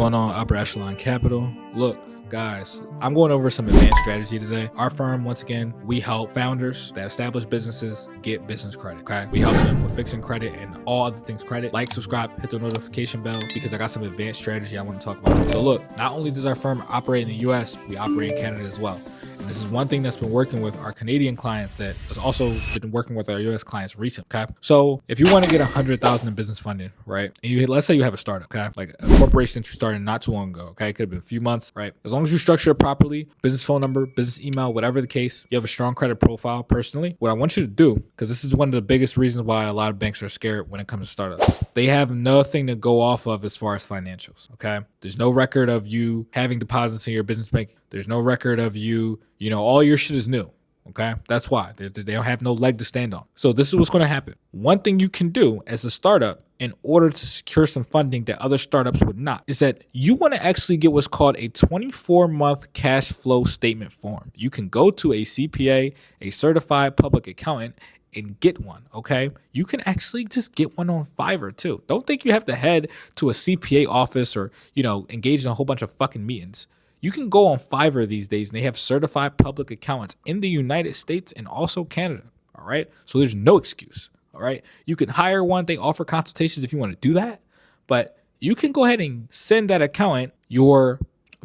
going on, Upper Echelon Capital? Look, guys, I'm going over some advanced strategy today. Our firm, once again, we help founders that establish businesses get business credit, okay? We help them with fixing credit and all other things credit. Like, subscribe, hit the notification bell because I got some advanced strategy I want to talk about. So look, not only does our firm operate in the US, we operate in Canada as well. And this is one thing that's been working with our Canadian clients that has also been working with our US clients recently, okay? So if you want to get 100,000 in business funding, right? And let's say you have a startup, okay? Like a corporation that you started not too long ago, okay? It could have been a few months, right? As long as you structure it properly, business phone number, business email, whatever the case, you have a strong credit profile personally. What I want you to do, because this is one of the biggest reasons why a lot of banks are scared when it comes to startups, they have nothing to go off of as far as financials, okay? There's no record of you having deposits in your business bank. There's no record of you, all your shit is new. Okay, that's why they don't have no leg to stand on. So this is what's going to happen. One thing you can do as a startup in order to secure some funding that other startups would not is that you want to actually get what's called a 24-month cash flow statement form. You can go to a CPA, a certified public accountant, and get one, okay? You can actually just get one on Fiverr too. Don't think you have to head to a CPA office or, engage in a whole bunch of fucking meetings. You can go on Fiverr these days and they have certified public accountants in the United States and also Canada, all right? So there's no excuse, all right? You can hire one. They offer consultations if you want to do that, but you can go ahead and send that accountant your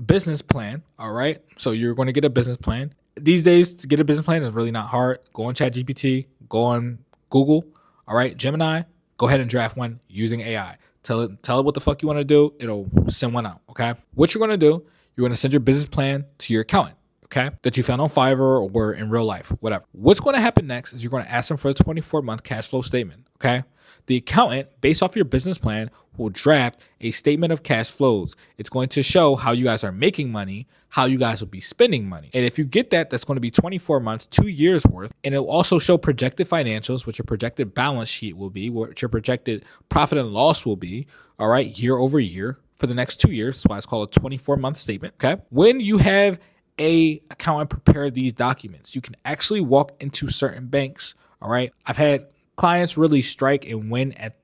business plan, all right? So you're going to get a business plan. These days, to get a business plan is really not hard. Go on ChatGPT, go on Google, all right? Gemini, go ahead and draft one using AI. Tell it what the fuck you want to do. It'll send one out, okay? What you're going to do, you're going to send your business plan to your accountant, okay, that you found on Fiverr or in real life, whatever. What's going to happen next is you're going to ask them for a 24-month cash flow statement, okay? The accountant, based off your business plan, will draft a statement of cash flows. It's going to show how you guys are making money, how you guys will be spending money. And if you get that, that's going to be 24 months, 2 years worth. And it'll also show projected financials, what your projected balance sheet will be, what your projected profit and loss will be, all right, year over year for the next 2 years. That's why it's called a 24-month statement, okay? When you have a accountant prepare these documents, you can actually walk into certain banks, all right? I've had clients really strike and win at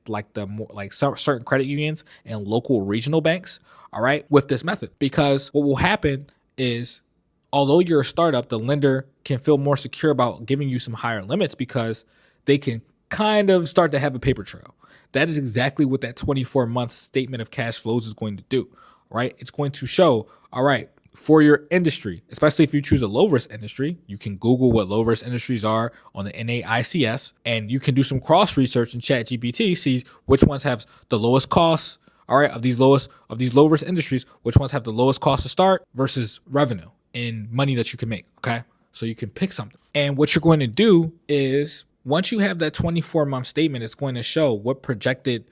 certain credit unions and local regional banks, all right, with this method. Because what will happen is, although you're a startup, the lender can feel more secure about giving you some higher limits because they can kind of start to have a paper trail. That is exactly what that 24-month statement of cash flows is going to do, right? It's going to show, all right, for your industry, especially if you choose a low-risk industry, you can Google what low-risk industries are on the NAICS, and you can do some cross-research in ChatGPT, see which ones have the lowest costs, all right, of these low-risk industries, which ones have the lowest cost to start versus revenue and money that you can make, okay? So you can pick something. And what you're going to do is, once you have that 24-month statement, it's going to show what projected,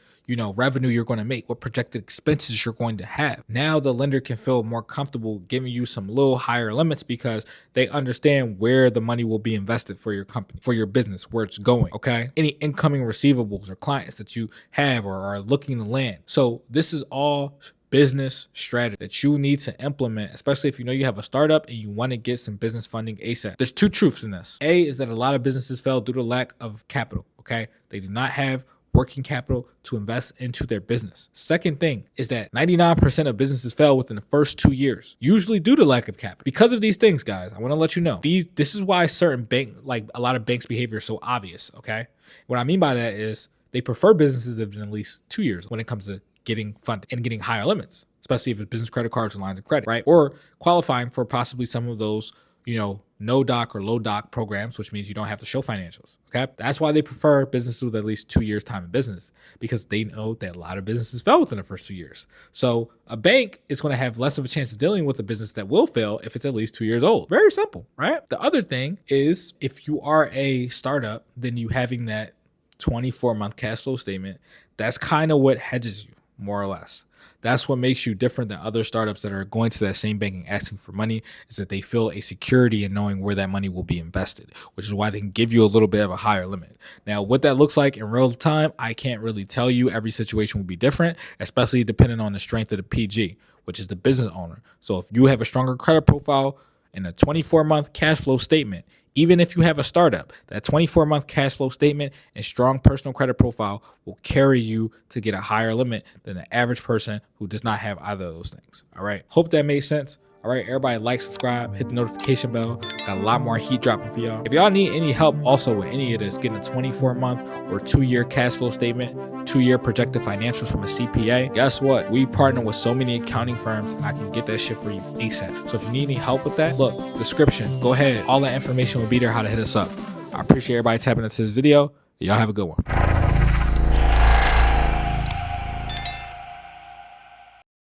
revenue you're going to make, what projected expenses you're going to have. Now the lender can feel more comfortable giving you some little higher limits because they understand where the money will be invested for your company, for your business, where it's going, okay? Any incoming receivables or clients that you have or are looking to land. So this is all business strategy that you need to implement, especially if you have a startup and you want to get some business funding ASAP. There's two truths in this. A is that a lot of businesses fail due to lack of capital, okay? They do not have working capital to invest into their business. Second thing is that 99% of businesses fail within the first 2 years, usually due to lack of capital. Because of these things, guys, I want to let you know, this is why a lot of banks' behavior is so obvious, okay? What I mean by that is they prefer businesses that have been at least 2 years when it comes to getting funded and getting higher limits, especially if it's business credit cards and lines of credit, right? Or qualifying for possibly some of those, no doc or low doc programs, which means you don't have to show financials, okay? That's why they prefer businesses with at least 2 years time in business, because they know that a lot of businesses fail within the first 2 years. So a bank is going to have less of a chance of dealing with a business that will fail if it's at least 2 years old. Very simple, right? The other thing is, if you are a startup, then you having that 24-month cash flow statement, that's kind of what hedges you, more or less. That's what makes you different than other startups that are going to that same bank and asking for money, is that they feel a security in knowing where that money will be invested, which is why they can give you a little bit of a higher limit. Now, what that looks like in real time, I can't really tell you. Every situation will be different, especially depending on the strength of the PG, which is the business owner. So if you have a stronger credit profile and a 24-month cash flow statement, Even if you have a startup, that 24-month cash flow statement and strong personal credit profile will carry you to get a higher limit than the average person who does not have either of those things. All right. Hope that made sense. All right, everybody like, subscribe, hit the notification bell. Got a lot more heat dropping for y'all. If y'all need any help also with any of this, getting a 24-month or 2-year cash flow statement, 2-year projected financials from a CPA, guess what? We partner with so many accounting firms and I can get that shit for you ASAP. So if you need any help with that, look, description, go ahead. All that information will be there, how to hit us up. I appreciate everybody tapping into this video. Y'all have a good one.